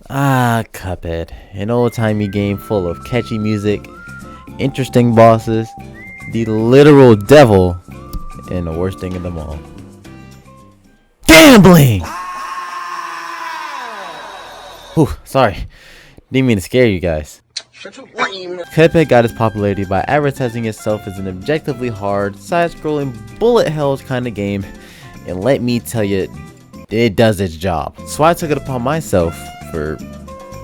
Ah, Cuphead. An old-timey game full of catchy music, interesting bosses, the literal devil, and the worst thing of them all. Gambling! Whew, sorry. Didn't mean to scare you guys. Cuphead got its popularity by advertising itself as an objectively hard, side-scrolling, bullet hells kind of game, and let me tell you, it does its job. So I took it upon myself, for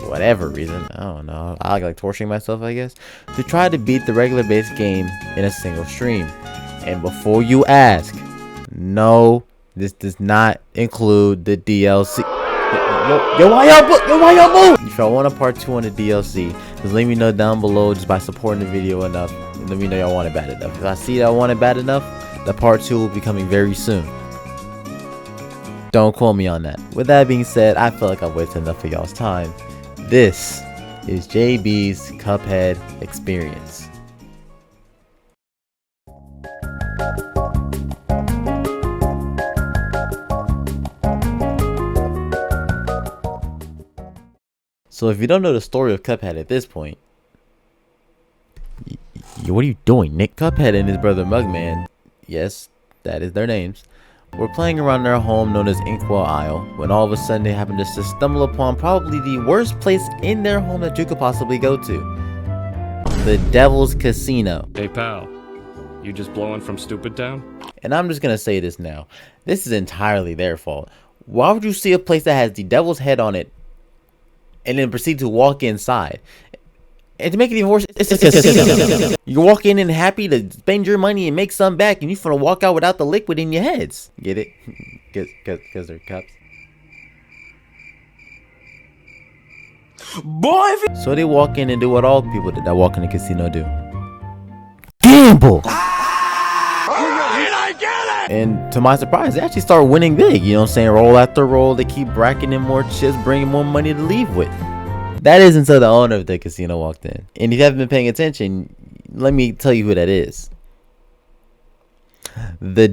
whatever reason, I don't know, I like torturing myself I guess, to try to beat the regular base game in a single stream. And before you ask, no, this does not include the DLC. Yo, why y'all move? If y'all want a part 2 on the DLC, just let me know down below just by supporting the video enough. And let me know y'all want it bad enough. If I see that I want it bad enough, the part 2 will be coming very soon. Don't quote me on that. With that being said, I feel like I've wasted enough of y'all's time. This is JB's Cuphead experience. So if you don't know the story of Cuphead at this point, what are you doing, Nick? Cuphead and his brother Mugman, yes, that is their names, were playing around their home known as Inkwell Isle when all of a sudden they happened to stumble upon probably the worst place in their home that you could possibly go to. The Devil's Casino. Hey pal, you just blowing from Stupid Town? And I'm just gonna say this now. This is entirely their fault. Why would you see a place that has the devil's head on it and then proceed to walk inside? And to make it even worse, it's a casino. You walk in and happy to spend your money and make some back, and you finna walk out without the liquid in your heads. Get it? Because they're cups. Boy, so they walk in and do what all people that walk in the casino do. Gamble! And to my surprise, they actually start winning big. You know what I'm saying? Roll after roll, they keep racking in more chips, bringing more money to leave with. That is until the owner of the casino walked in. And if you haven't been paying attention, let me tell you who that is. The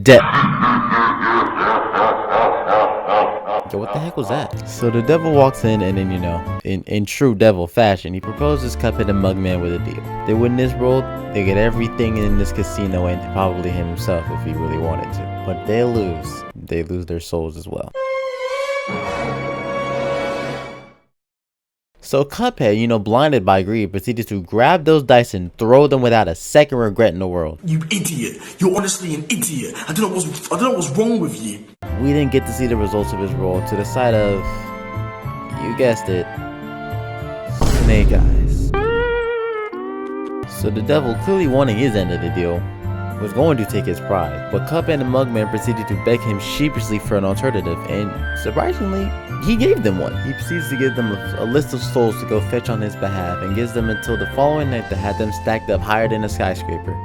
what the heck was that? So the devil walks in and then, you know, in true devil fashion, he proposes Cuphead and Mugman with a deal. They win this world, they get everything in this casino and probably him himself if he really wanted to. But they lose their souls as well. So Cuphead, you know, blinded by greed, proceeded to grab those dice and throw them without a second regret in the world. You idiot! You're honestly an idiot. I don't know what's wrong with you. We didn't get to see the results of his roll to the side of, you guessed it, Snake Eyes. So the devil, clearly wanting his end of the deal, was going to take his prize, but Cuphead and Mugman proceeded to beg him sheepishly for an alternative, and surprisingly, he gave them one. He proceeds to give them a list of souls to go fetch on his behalf, and gives them until the following night to have them stacked up higher than a skyscraper.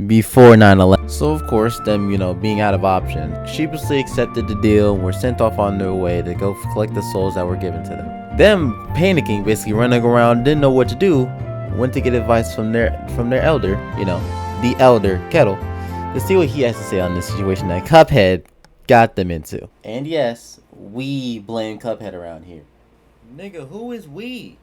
Before 9/11. So of course, them, you know, being out of options, sheepishly accepted the deal and were sent off on their way to go collect the souls that were given to them. Them panicking, basically running around, didn't know what to do, went to get advice from their elder, you know, the elder Kettle, to see what he has to say on this situation that Cuphead got them into. And yes, we blame Cuphead around here. Nigga, who is we?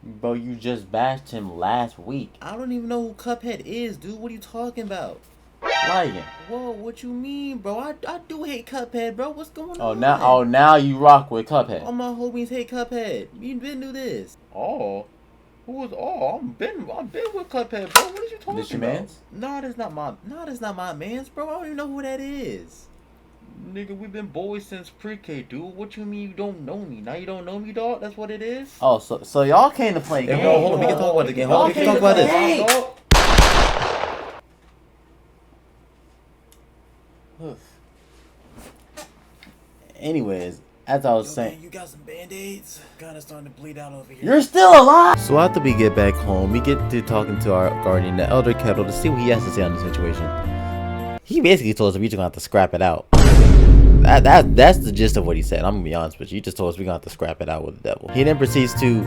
Bro, you just bashed him last week. I don't even know who Cuphead is, dude. What are you talking about? Lying. Whoa, what you mean, bro? I do hate Cuphead, bro. What's going on? Now you rock with Cuphead. All my homies hate Cuphead. You been do this. Oh. Who was I've been with Cuphead, bro. What are you talking about? This your mans? No, that's not my mans, bro. I don't even know who that is. Nigga, we've been boys since pre-K, dude. What you mean you don't know me? Now you don't know me, dog? That's what it is? Oh, so y'all came to play games. Hold on, we can talk about the game. Hold on, we can talk about this. Anyways, as I was saying, man, you got some band-aids? Kinda starting to bleed out over here. You're still alive! So after we get back home, we get to talking to our guardian, the Elder Kettle, to see what he has to say on the situation. He basically told us we're just gonna have to scrap it out. That's the gist of what he said. I'm gonna be honest with you. He just told us we're gonna have to scrap it out with the devil. He then proceeds to,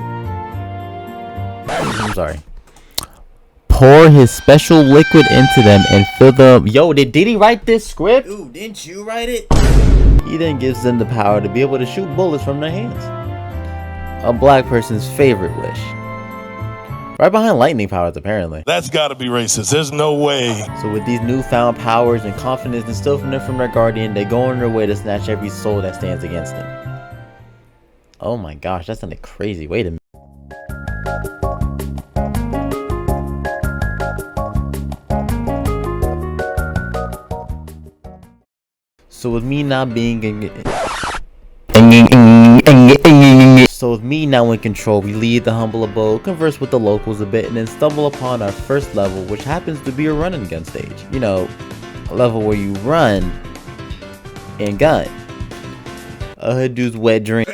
I'm sorry, pour his special liquid into them and fill them. Yo, did he write this script? Dude, didn't you write it? He then gives them the power to be able to shoot bullets from their hands. A black person's favorite wish. Right behind lightning powers, apparently. That's gotta be racist. There's no way. So with these newfound powers and confidence instilled from their guardian, they go on their way to snatch every soul that stands against them. Oh my gosh, that sounded crazy. Wait a minute. So with me now in control, we leave the humble abode, converse with the locals a bit, and then stumble upon our first level, which happens to be a run and gun stage. You know, a level where you run and gun. A hood dude's wet dream.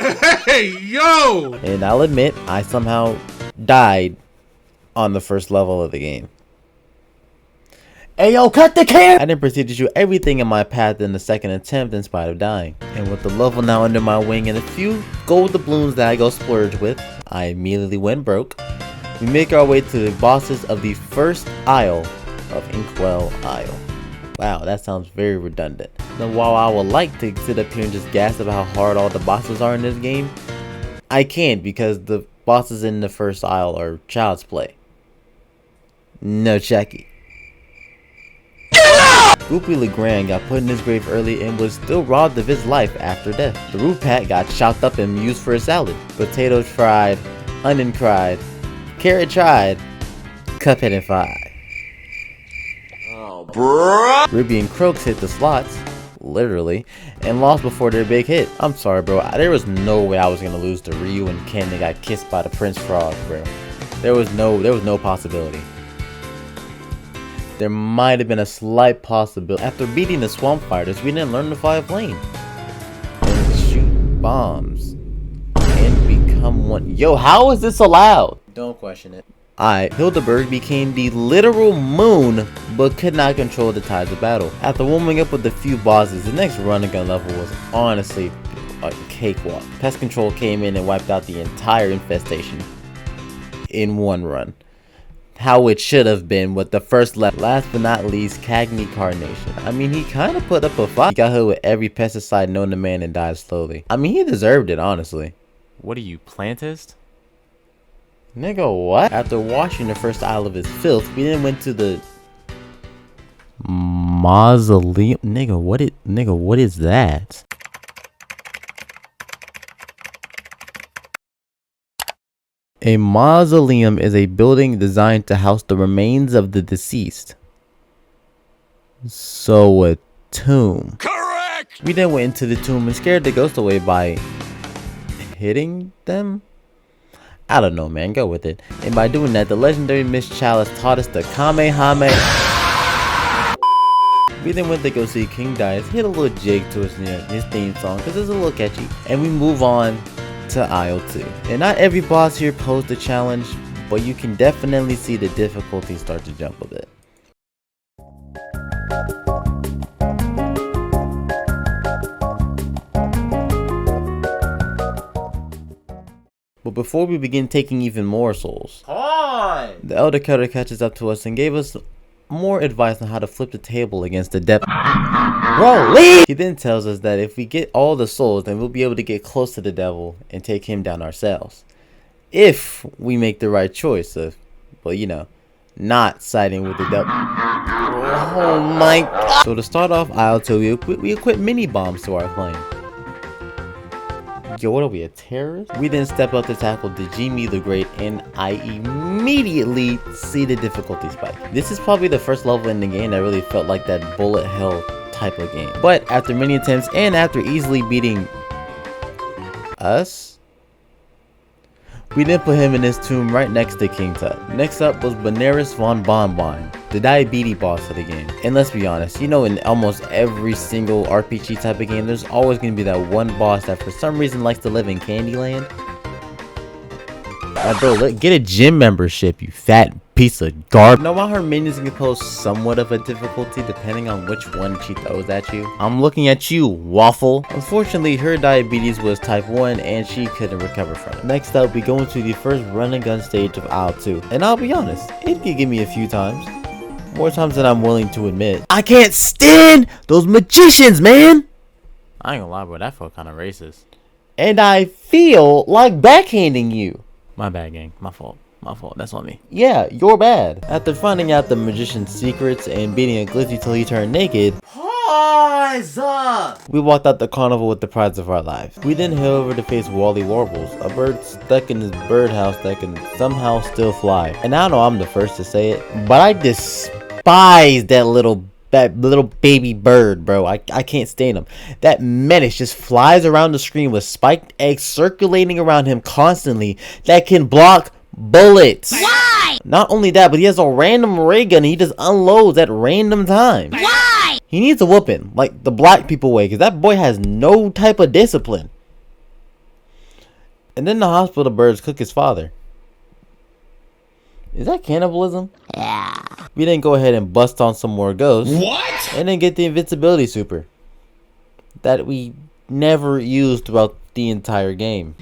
Hey, yo! And I'll admit, I somehow died on the first level of the game. Hey yo, cut the camera! I then proceeded to shoot everything in my path in the second attempt in spite of dying. And with the level now under my wing and a few gold doubloons that I go splurge with, I immediately went broke. We make our way to the bosses of the first Isle of Inkwell Isle. Wow, that sounds very redundant. Now while I would like to sit up here and just gas about how hard all the bosses are in this game, I can't because the bosses in the first Isle are child's play. No Chucky. Goopy LeGrand got put in his grave early and was still robbed of his life after death. The root pat got chopped up and used for a salad. Potato fried, onion cried, carrot tried, Cuphead and fried. Oh, bruh. Ruby and Croaks hit the slots, literally, and lost before their big hit. I'm sorry, bro. There was no way I was gonna lose to Ryu and Ken that got kissed by the Prince Frog, bro. There was no possibility. There might have been a slight possibility. After beating the swamp fighters, we didn't learn to fly a plane and shoot bombs and become one. Yo, how is this allowed? Don't question it. Hildeberg became the literal moon, but could not control the tides of battle. After warming up with a few bosses, the next run and gun level was honestly a cakewalk. Pest control came in and wiped out the entire infestation in one run. How it should have been with the first level. Last but not least, Cagney Carnation. I mean, he kind of put up a fight. He got hit with every pesticide known to man and died slowly. I mean, he deserved it, honestly. What are you, plantist? Nigga, what? After washing the first Isle of his filth, we then went to the mausoleum. Nigga, what is that? A mausoleum is a building designed to house the remains of the deceased. So a tomb. Correct! We then went into the tomb and scared the ghost away by hitting them? I don't know, man. Go with it. And by doing that, the legendary Miss Chalice taught us the Kamehame. We then went to go see King Dice, hit a little jig to his theme song because it's a little catchy. And we move on to Isle 2. And not every boss here posed a challenge, but you can definitely see the difficulty start to jump a bit. But before we begin taking even more souls, the Elder Cutter catches up to us and gave us more advice on how to flip the table against the depth. Bro, leave! He then tells us that if we get all the souls, then we'll be able to get close to the devil and take him down ourselves. If we make the right choice of, well, you know, not siding with the devil. Oh my god! So to start off Isle 2, we equip mini bombs to our plane. Yo, what are we, a terrorist? We then step up to tackle the Jimmy the Great, and I immediately see the difficulty spike. This is probably the first level in the game that really felt like that bullet hell type of game. But after many attempts and after easily beating us, we then put him in his tomb right next to King Tut. Next up was Benaris von Bonbon, the diabetes boss of the game. And let's be honest, you know, in almost every single RPG type of game, there's always going to be that one boss that for some reason likes to live in Candyland. Bro, get a gym membership, you fat piece of garbage. Now, while her minions can pose somewhat of a difficulty depending on which one she throws at you, I'm looking at you, Waffle. Unfortunately, her diabetes was type 1 and she couldn't recover from it. Next up, we go into the first run and gun stage of Isle 2. And I'll be honest, it could give me a few times. More times than I'm willing to admit. I can't stand those magicians, man! I ain't gonna lie, bro. That felt kind of racist. And I feel like backhanding you. My bad, gang. My fault. My fault. That's on me. Yeah, you're bad. After finding out the magician's secrets and beating a glizzy till he turned naked, we walked out the carnival with the prize of our lives. We then head over to face Wally Warbles, a bird stuck in his birdhouse that can somehow still fly. And I know I'm the first to say it, but I despise that little baby bird, bro. I can't stand him. That menace just flies around the screen with spiked eggs circulating around him constantly that can block bullets. Why? Not only that, but he has a random ray gun and he just unloads at random times. Why? He needs a whooping, like the black people way, because that boy has no type of discipline. And then the hospital birds cook his father. Is that cannibalism? Yeah. We then go ahead and bust on some more ghosts. What? And then get the invincibility super that we never used throughout the entire game.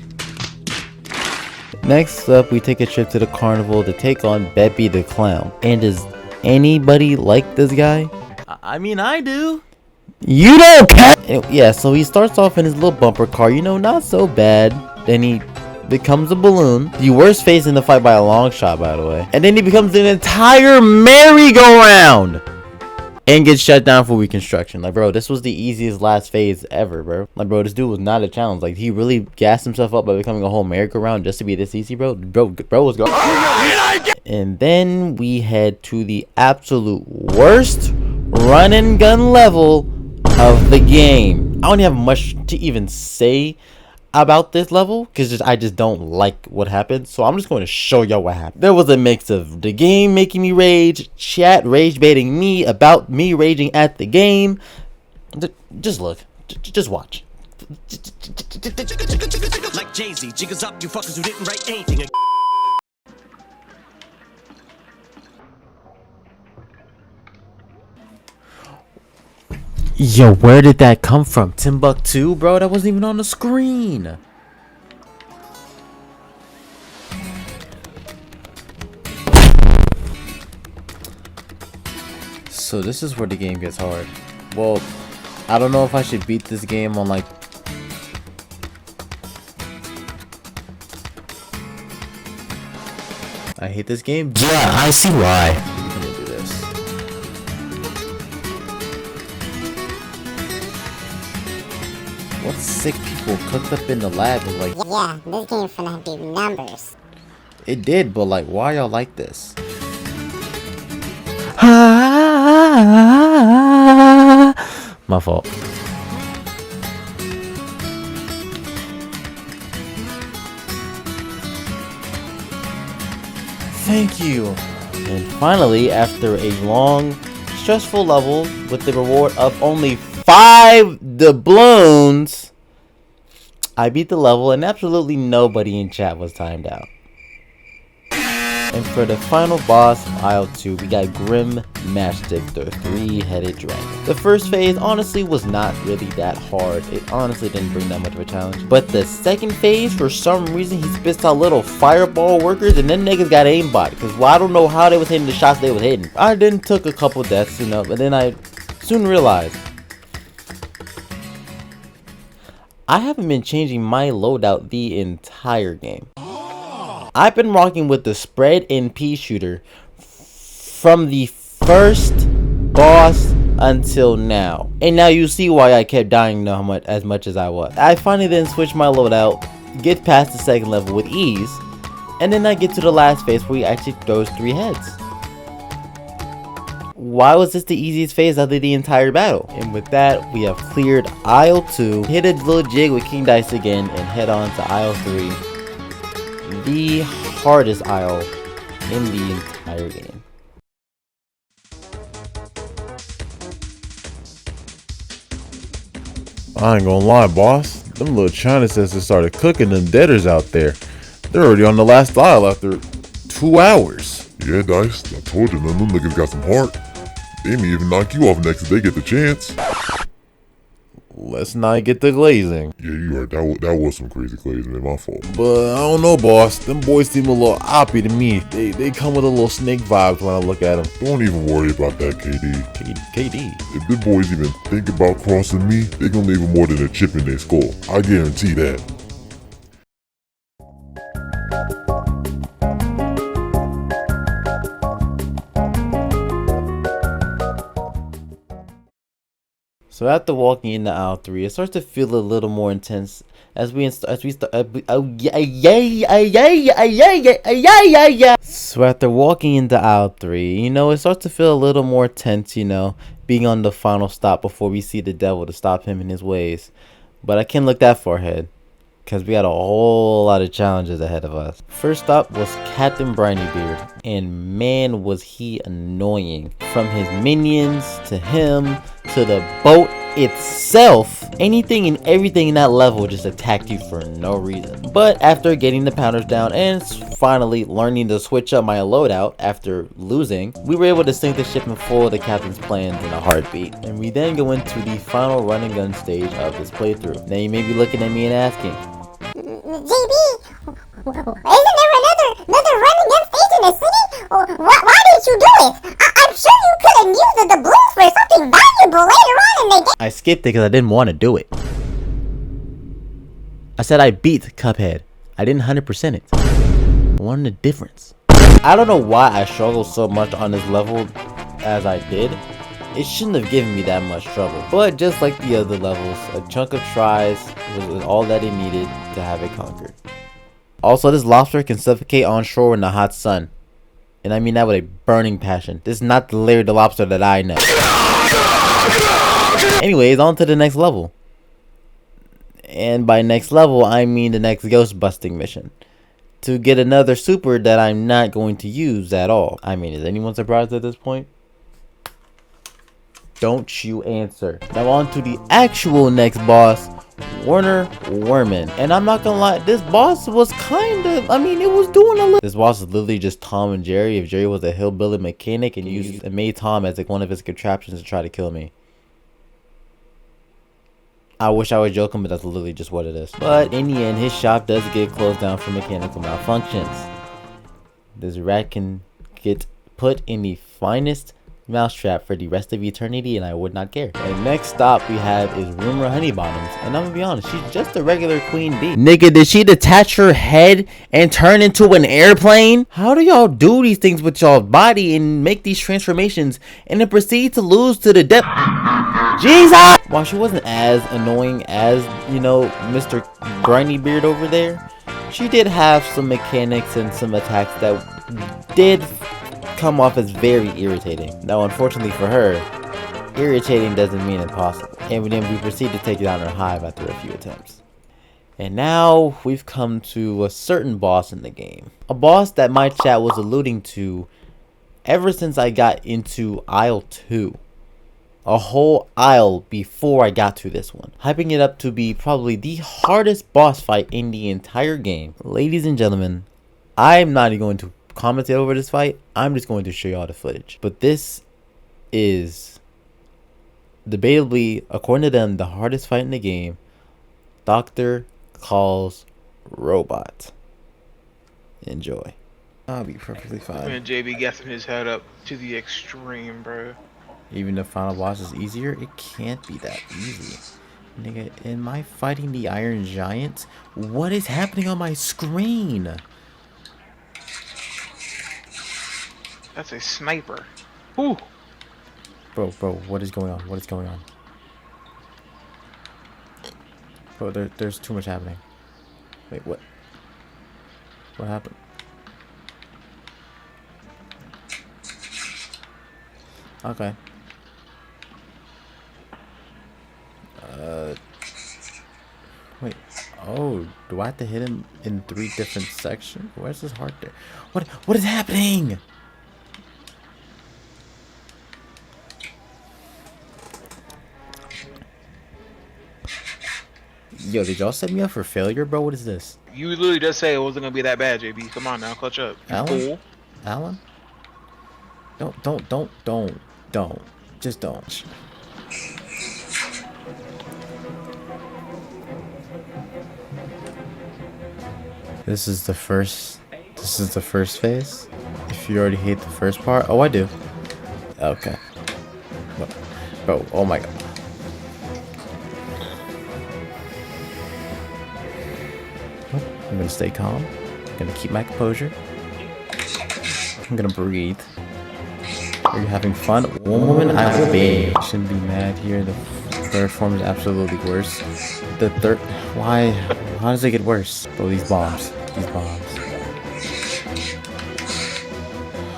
Next up, we take a trip to the carnival to take on Beppy the Clown. And does anybody like this guy? I mean, I do. You don't care! Yeah, so he starts off in his little bumper car, you know, not so bad. Then he becomes a balloon. The worst phase in the fight by a long shot, by the way. And then he becomes an entire merry-go-round and gets shut down for reconstruction. Like, bro, this was the easiest last phase ever, bro. Like, bro, this dude was not a challenge. Like, he really gassed himself up by becoming a whole merry-go-round just to be this easy, bro. Bro was going. And then we head to the absolute worst run and gun level of the game. I don't have much to even say about this level because I just don't like what happened, so I'm just going to show y'all what happened. There was a mix of the game making me rage, chat rage baiting me about me raging at the game. Just look, just watch. Like Jay-Z, jiggers up, you fuckers who didn't write anything. Yo, where did that come from? Timbuktu, bro? That wasn't even on the screen. So this is where the game gets hard. Well, I don't know if I should beat this game on like... I hate this game. Yeah, I see why. I'm gonna do this. What sick people cooked up in the lab and like... Yeah, this game finna be numbers. It did, but like, why y'all like this? My fault. Thank you. And finally, after a long, stressful level with the reward of only 5 doubloons, I beat the level and absolutely nobody in chat was timed out. And for the final boss of Aisle 2, we got Grim Matchstick, the 3-headed dragon. The first phase honestly was not really that hard. It honestly didn't bring that much of a challenge. But the second phase, for some reason, he spits out little fireball workers and then niggas got aimbot. Because well, I don't know how they was hitting the shots they was hitting. I then took a couple deaths, you know, but then I soon realized I haven't been changing my loadout the entire game. I've been rocking with the spread and pea shooter from the first boss until now. And now you see why I kept dying as much as I was. I finally then switched my loadout, get past the second level with ease, and then I get to the last phase where he actually throws 3 heads. Why was this the easiest phase out of the entire battle? And with that, we have cleared Aisle 2, hit a little jig with King Dice again, and head on to Aisle 3. The hardest aisle in the entire game. I ain't gonna lie, boss. Them little China sisters started cooking them debtors out there. They're already on the last aisle after 2 hours. Yeah, Dice, I told you, them niggas got some heart. They may even knock you off next if they get the chance. let's not get the glazing. Yeah, you right. That was some crazy glazing, man. My fault. But I don't know, boss. Them boys seem a little oppy to me. They come with a little snake vibes when I look at them. Don't even worry about that, KD. KD. If the boys even think about crossing me, they gonna leave more than a chip in their skull. I guarantee that. So after walking into aisle 3, it starts to feel a little more intense as we start. So after walking into aisle 3, you know, it starts to feel a little more tense, you know, being on the final stop before we see the devil to stop him in his ways. But I can't look that far ahead, because we got a whole lot of challenges ahead of us. First up was Captain Brinybeard, and man was he annoying. From his minions, to him, to the boat itself, anything and everything in that level just attacked you for no reason. But after getting the counters down and finally learning to switch up my loadout after losing, we were able to sink the ship and follow the captain's plans in a heartbeat. And we then go into the final run and gun stage of this playthrough. Now you may be looking at me and asking, JB, isn't there another running gun stage in the city? Why didn't you do it? I'm sure you could have used the blues for something valuable later on in the game. I skipped it because I didn't want to do it. I said I beat Cuphead. I didn't 100% it. I wanted a difference. I don't know why I struggled so much on this level as I did. It shouldn't have given me that much trouble. But just like the other levels, a chunk of tries was all that it needed to have it conquered. Also, this lobster can suffocate on shore in the hot sun. And I mean that with a burning passion. This is not the Larry the Lobster that I know. Anyways, on to the next level. And by next level, I mean the next ghost busting mission. To get another super that I'm not going to use at all. I mean, is anyone surprised at this point? Don't you answer. Now on to the actual next boss, Werner Werman. And I'm not gonna lie, this boss was kind of, I mean, it was doing a little. This boss is literally just Tom and Jerry. If Jerry was a hillbilly mechanic and made Tom as like one of his contraptions to try to kill me. I wish I was joking, but that's literally just what it is. But in the end, his shop does get closed down for mechanical malfunctions. This rat can get put in the finest mousetrap for the rest of eternity, and I would not care. And next stop we have is Rumor Honeybottoms, and I'm gonna be honest, she's just a regular queen bee. Nigga, did she detach her head and turn into an airplane? How do y'all do these things with y'all's body and make these transformations and then proceed to lose to the depth? Jesus! While she wasn't as annoying as, you know, Mr. Brinybeard over there, she did have some mechanics and some attacks that did come off as very irritating. Now, unfortunately for her, irritating doesn't mean impossible. And then we proceed to take down her hive after a few attempts. And now we've come to a certain boss in the game. A boss that my chat was alluding to ever since I got into aisle 2. A whole aisle before I got to this one. Hyping it up to be probably the hardest boss fight in the entire game. Ladies and gentlemen, I'm not even going to commentate over this fight. I'm just going to show y'all the footage. But this is debatably, according to them, the hardest fight in the game. Dr. Calls Robot. Enjoy. I'll be perfectly fine. Man, JB gassing his head up to the extreme, bro. Even the final boss is easier, it can't be that easy. Nigga, am I fighting the Iron Giant? What is happening on my screen? That's a sniper. Ooh. Bro, what is going on? What is going on? Bro, there's too much happening. Wait, what? What happened? Okay. Wait. Oh, do I have to hit him in 3 different sections? Where's his heart there? What is happening? Yo, did y'all set me up for failure, bro? What is this? You literally just say it wasn't gonna be that bad, JB. Come on now, clutch up. You Alan? fool. Alan? Don't. Just don't. This is the first. This is the first phase. If you already hate the first part, oh, I do. Okay. Bro, oh my god. I'm gonna stay calm. I'm gonna keep my composure. I'm gonna breathe. Are you having fun? One moment I obey. Shouldn't be mad here. The third form is absolutely worse. The third. Why? How does it get worse? Oh, these bombs. These bombs.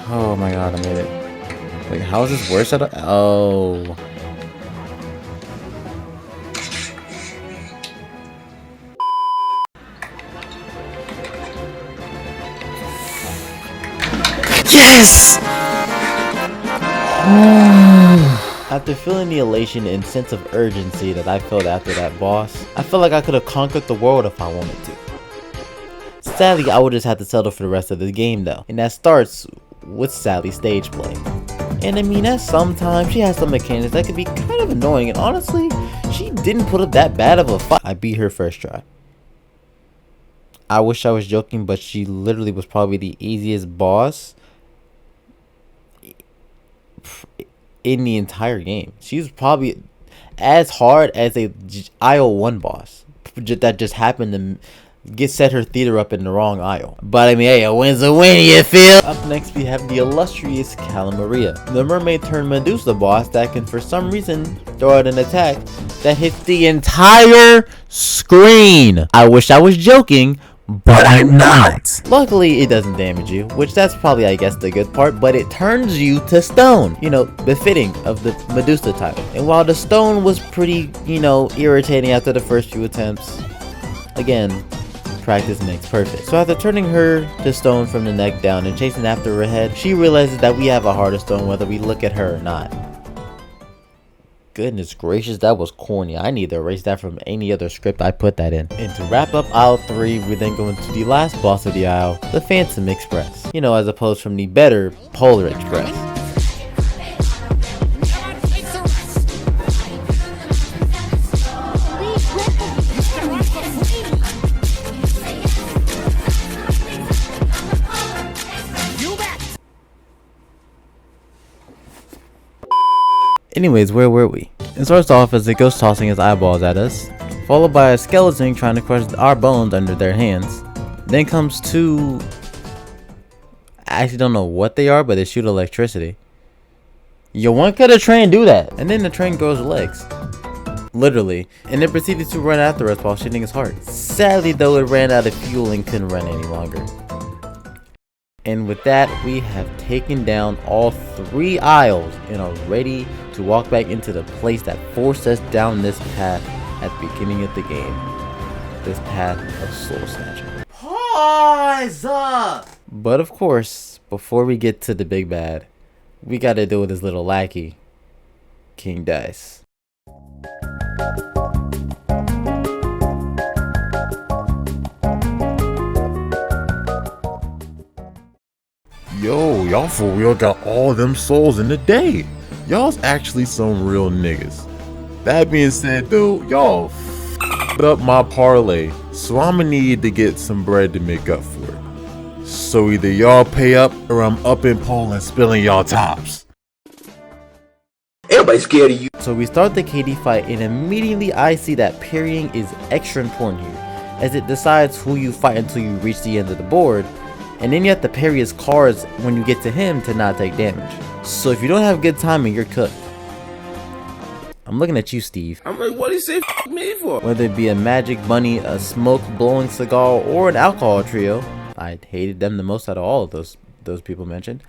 Oh my god, I made it. Wait, how is this worse at all? Oh. Yes! After feeling the elation and sense of urgency that I felt after that boss, I felt like I could have conquered the world if I wanted to. Sadly, I would just have to settle for the rest of the game though, and that starts with Sally's stage play. And I mean, at some time, she has some mechanics that could be kind of annoying, and honestly, she didn't put up that bad of a fight. I beat her first try. I wish I was joking, but she literally was probably the easiest boss in the entire game. She was probably as hard as a IO1 boss that just happened to set her theater up in the wrong aisle. But I mean, hey, a win's a win, you feel? Up next, we have the illustrious Maria, the mermaid turned Medusa boss that can for some reason throw out an attack that hits the entire screen. I wish I was joking, but I'm not. Luckily, it doesn't damage you, which that's probably, I guess, the good part, but it turns you to stone, you know, befitting of the Medusa type. And while the stone was pretty, you know, irritating after the first few attempts, again, practice makes perfect. So after turning her to stone from the neck down and chasing after her head, she realizes that we have a heart of stone whether we look at her or not. Goodness gracious, that was corny. I need to erase that from any other script I put that in. And to wrap up aisle 3, we then go into the last boss of the aisle, the Phantom Express. You know, as opposed from the better Polar Express. Anyways, where were we? It starts off as it goes tossing his eyeballs at us, followed by a skeleton trying to crush our bones under their hands. Then comes two... I actually don't know what they are, but they shoot electricity. Yo, when could a train do that? And then the train grows legs. Literally. And it proceeded to run after us while shooting his heart. Sadly though, it ran out of fuel and couldn't run any longer. And with that, we have taken down all 3 aisles and are ready to walk back into the place that forced us down this path at the beginning of the game. This path of soul snatching. Pause up! But of course, before we get to the big bad, we gotta deal with his little lackey, King Dice. Yo, y'all for real got all them souls in a day. Y'all's actually some real niggas. That being said, dude, y'all f***ed up my parlay, so I'ma need to get some bread to make up for it. So either y'all pay up or I'm up in pole and spilling y'all tops. Everybody's scared of you. So we start the KD fight and immediately I see that parrying is extra important here, as it decides who you fight until you reach the end of the board. And then you have to parry his cards when you get to him to not take damage. So if you don't have good timing, you're cooked. I'm looking at you, Steve. I'm like, what do you say f me for? Whether it be a magic bunny, a smoke blowing cigar, or an alcohol trio, I hated them the most out of all of those people mentioned.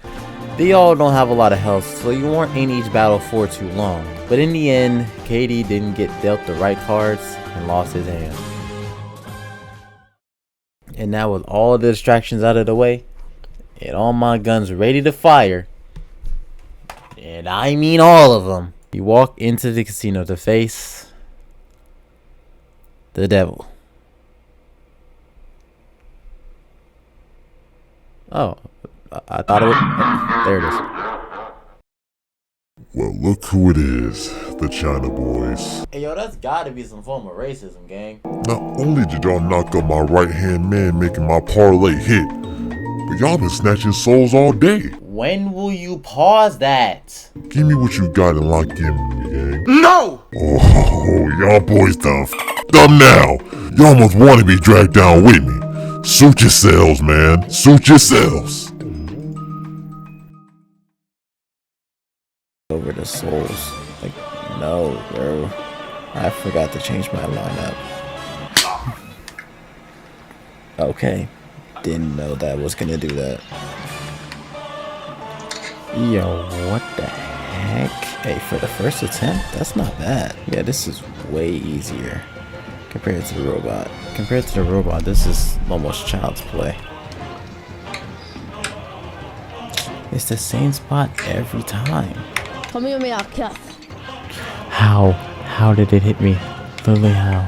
They all don't have a lot of health, so you weren't in each battle for too long. But in the end, KD didn't get dealt the right cards and lost his hand. And now with all the distractions out of the way, and all my guns ready to fire, and I mean all of them, you walk into the casino to face the devil. Oh, I thought it was... there it is. Well, look who it is, the China boys. Hey, yo, that's gotta be some form of racism, gang. Not only did y'all knock up my right-hand man making my parlay hit, but y'all been snatching souls all day. When will you pause that? Give me what you got and lock in with me, gang. No! Oh, y'all boys done f***ed up now. Y'all almost want to be dragged down with me. Suit yourselves, man. Suit yourselves. Over the souls. Like, no, bro. I forgot to change my lineup. Okay. Didn't know that was gonna do that. Yo, what the heck? Hey, for the first attempt, that's not bad. Yeah, this is way easier compared to the robot. Compared to the robot, this is almost child's play. It's the same spot every time. How? How did it hit me? Literally how?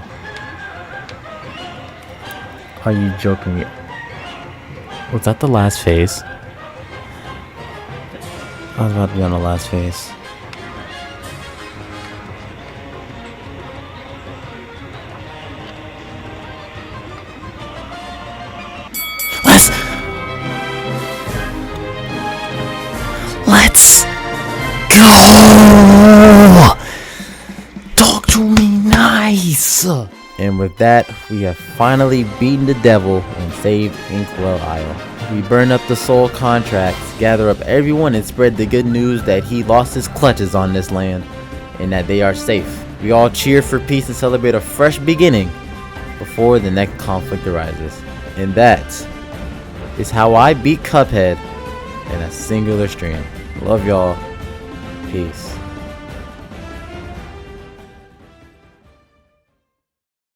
Are you joking me? Was that the last phase? I was about to be on the last phase. Let's go! Talk to me nice! And with that, we have finally beaten the devil and saved Inkwell Isle. We burn up the soul contracts, gather up everyone, and spread the good news that he lost his clutches on this land and that they are safe. We all cheer for peace and celebrate a fresh beginning before the next conflict arises. And that is how I beat Cuphead in a singular stream. Love y'all. Peace.